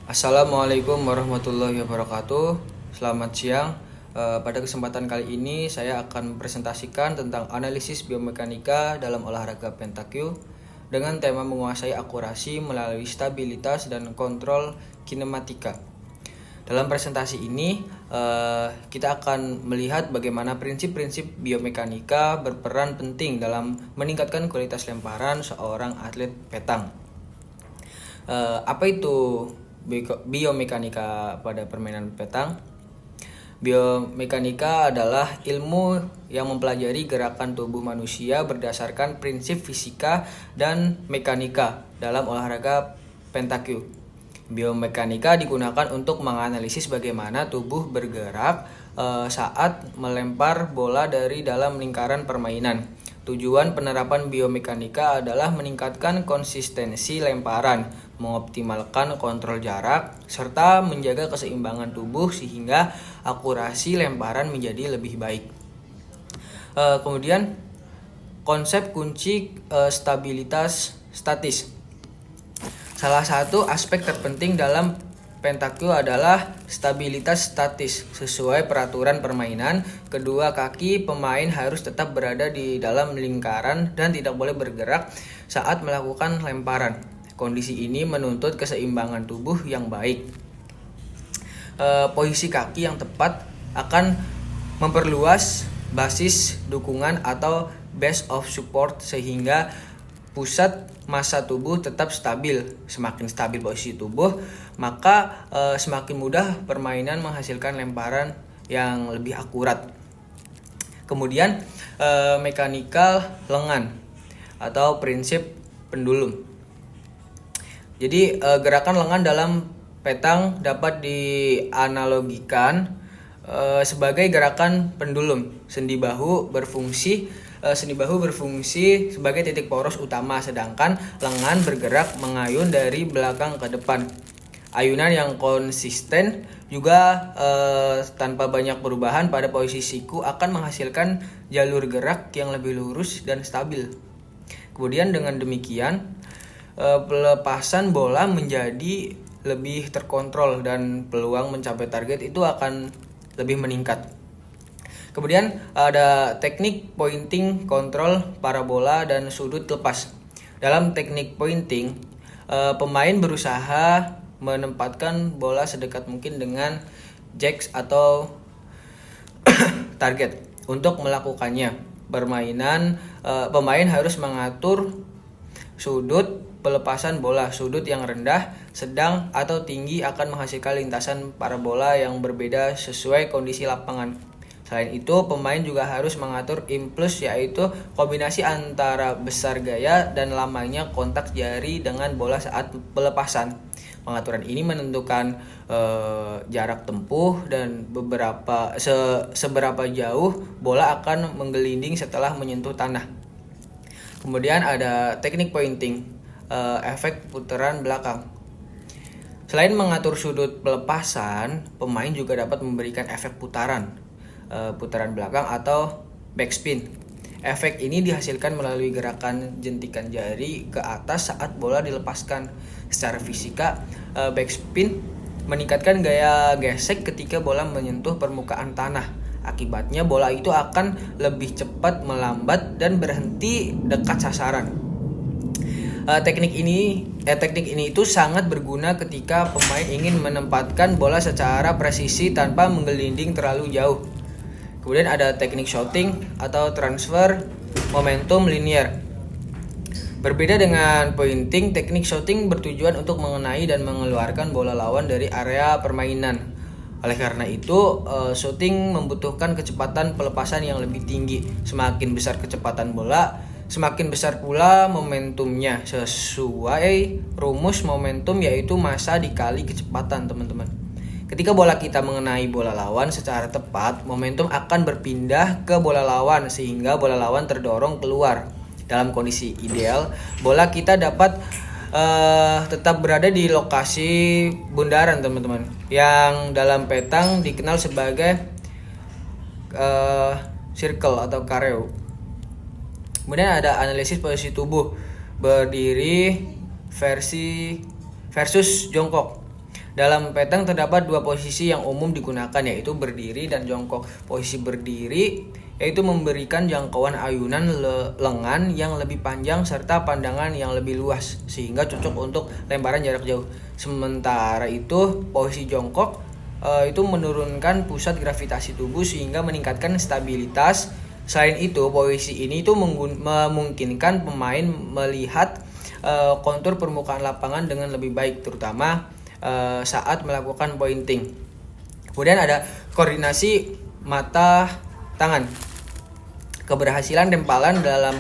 Assalamualaikum warahmatullahi wabarakatuh. Selamat siang. Pada kesempatan kali ini saya akan mempresentasikan tentang analisis biomekanika dalam olahraga pentakyu dengan tema menguasai akurasi melalui stabilitas dan kontrol kinematika. Dalam presentasi ini kita akan melihat bagaimana prinsip-prinsip biomekanika berperan penting dalam meningkatkan kualitas lemparan seorang atlet petang. Apa itu biomekanika pada permainan petang? Biomekanika adalah ilmu yang mempelajari gerakan tubuh manusia berdasarkan prinsip fisika dan mekanika dalam olahraga pentakyu. Biomekanika digunakan untuk menganalisis bagaimana tubuh bergerak saat melempar bola dari dalam lingkaran permainan. Tujuan penerapan biomekanika adalah meningkatkan konsistensi lemparan, mengoptimalkan kontrol jarak, serta menjaga keseimbangan tubuh sehingga akurasi lemparan menjadi lebih baik. Kemudian konsep kunci stabilitas statis. Salah satu aspek terpenting dalam pentakyu adalah stabilitas statis. Sesuai peraturan permainan, kedua kaki pemain harus tetap berada di dalam lingkaran dan tidak boleh bergerak saat melakukan lemparan. Kondisi ini menuntut keseimbangan tubuh yang baik. Posisi kaki yang tepat akan memperluas basis dukungan atau base of support sehingga pusat massa tubuh tetap stabil. Semakin stabil posisi tubuh, maka semakin mudah permainan menghasilkan lemparan yang lebih akurat. Kemudian mekanikal lengan atau prinsip pendulum. Jadi gerakan lengan dalam petang dapat dianalogikan sebagai gerakan pendulum. Sendi bahu berfungsi sebagai titik poros utama, sedangkan lengan bergerak mengayun dari belakang ke depan. Ayunan yang konsisten juga tanpa banyak perubahan pada posisi siku akan menghasilkan jalur gerak yang lebih lurus dan stabil. Kemudian dengan demikian pelepasan bola menjadi lebih terkontrol dan peluang mencapai target itu akan lebih meningkat. Kemudian ada teknik pointing, kontrol parabola, dan sudut lepas. Dalam teknik pointing, pemain berusaha menempatkan bola sedekat mungkin dengan jacks atau target. Untuk melakukannya, pemain harus mengatur sudut pelepasan bola. Sudut yang rendah, sedang, atau tinggi akan menghasilkan lintasan parabola yang berbeda sesuai kondisi lapangan. Selain itu, pemain juga harus mengatur impuls, yaitu kombinasi antara besar gaya dan lamanya kontak jari dengan bola saat pelepasan. Pengaturan ini menentukan jarak tempuh dan seberapa jauh bola akan menggelinding setelah menyentuh tanah. Kemudian ada teknik pointing, efek putaran belakang. Selain mengatur sudut pelepasan, pemain juga dapat memberikan efek putaran belakang atau backspin. Efek ini dihasilkan melalui gerakan jentikan jari ke atas saat bola dilepaskan. Secara fisika, backspin meningkatkan gaya gesek ketika bola menyentuh permukaan tanah. Akibatnya bola itu akan lebih cepat melambat dan berhenti dekat sasaran. Teknik ini itu sangat berguna ketika pemain ingin menempatkan bola secara presisi tanpa menggelinding terlalu jauh. Kemudian ada teknik shooting atau transfer momentum linear. Berbeda dengan pointing, teknik shooting bertujuan untuk mengenai dan mengeluarkan bola lawan dari area permainan. Oleh karena itu, shooting membutuhkan kecepatan pelepasan yang lebih tinggi. Semakin besar kecepatan bola, semakin besar pula momentumnya. Sesuai rumus momentum, yaitu massa dikali kecepatan, teman-teman. Ketika bola kita mengenai bola lawan secara tepat, momentum akan berpindah ke bola lawan sehingga bola lawan terdorong keluar. Dalam kondisi ideal, bola kita dapat tetap berada di lokasi bundaran, teman-teman, yang dalam petang dikenal sebagai circle atau kareo. Kemudian ada analisis posisi tubuh berdiri versus jongkok. Dalam petang terdapat dua posisi yang umum digunakan, yaitu berdiri dan jongkok. Posisi berdiri yaitu memberikan jangkauan ayunan lengan yang lebih panjang serta pandangan yang lebih luas, sehingga cocok untuk lemparan jarak jauh. Sementara itu, posisi jongkok itu menurunkan pusat gravitasi tubuh sehingga meningkatkan stabilitas. Selain itu, posisi ini itu memungkinkan pemain melihat kontur permukaan lapangan dengan lebih baik, terutama saat melakukan pointing. Kemudian ada koordinasi mata tangan. Keberhasilan tempalan dalam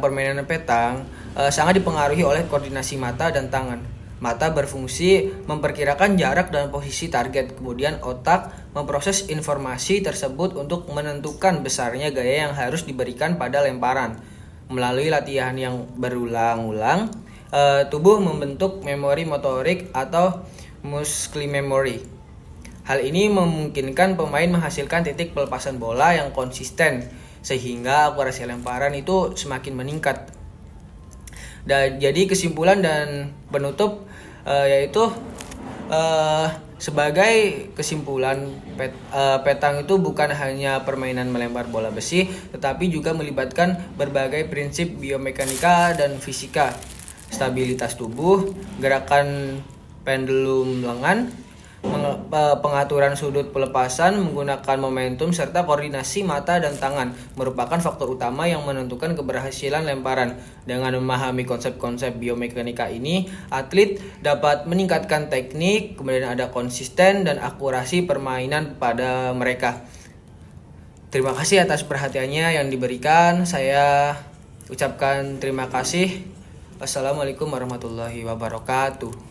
permainan petang sangat dipengaruhi oleh koordinasi mata dan tangan. Mata berfungsi memperkirakan jarak dan posisi target, kemudian otak memproses informasi tersebut untuk menentukan besarnya gaya yang harus diberikan pada lemparan. Melalui latihan yang berulang-ulang, tubuh membentuk memori motorik atau muscle memory. Hal ini memungkinkan pemain menghasilkan titik pelepasan bola yang konsisten, sehingga akurasi lemparan itu semakin meningkat. Dan jadi kesimpulan dan penutup yaitu sebagai kesimpulan, petang itu bukan hanya permainan melempar bola besi, tetapi juga melibatkan berbagai prinsip biomekanika dan fisika, stabilitas tubuh, gerakan pendulum lengan, pengaturan sudut pelepasan menggunakan momentum, serta koordinasi mata dan tangan merupakan faktor utama yang menentukan keberhasilan lemparan. Dengan memahami konsep-konsep biomekanika ini, atlet dapat meningkatkan teknik, kemudian ada konsisten dan akurasi permainan pada mereka. Terima kasih atas perhatiannya yang diberikan. Saya ucapkan terima kasih. Wassalamualaikum warahmatullahi wabarakatuh.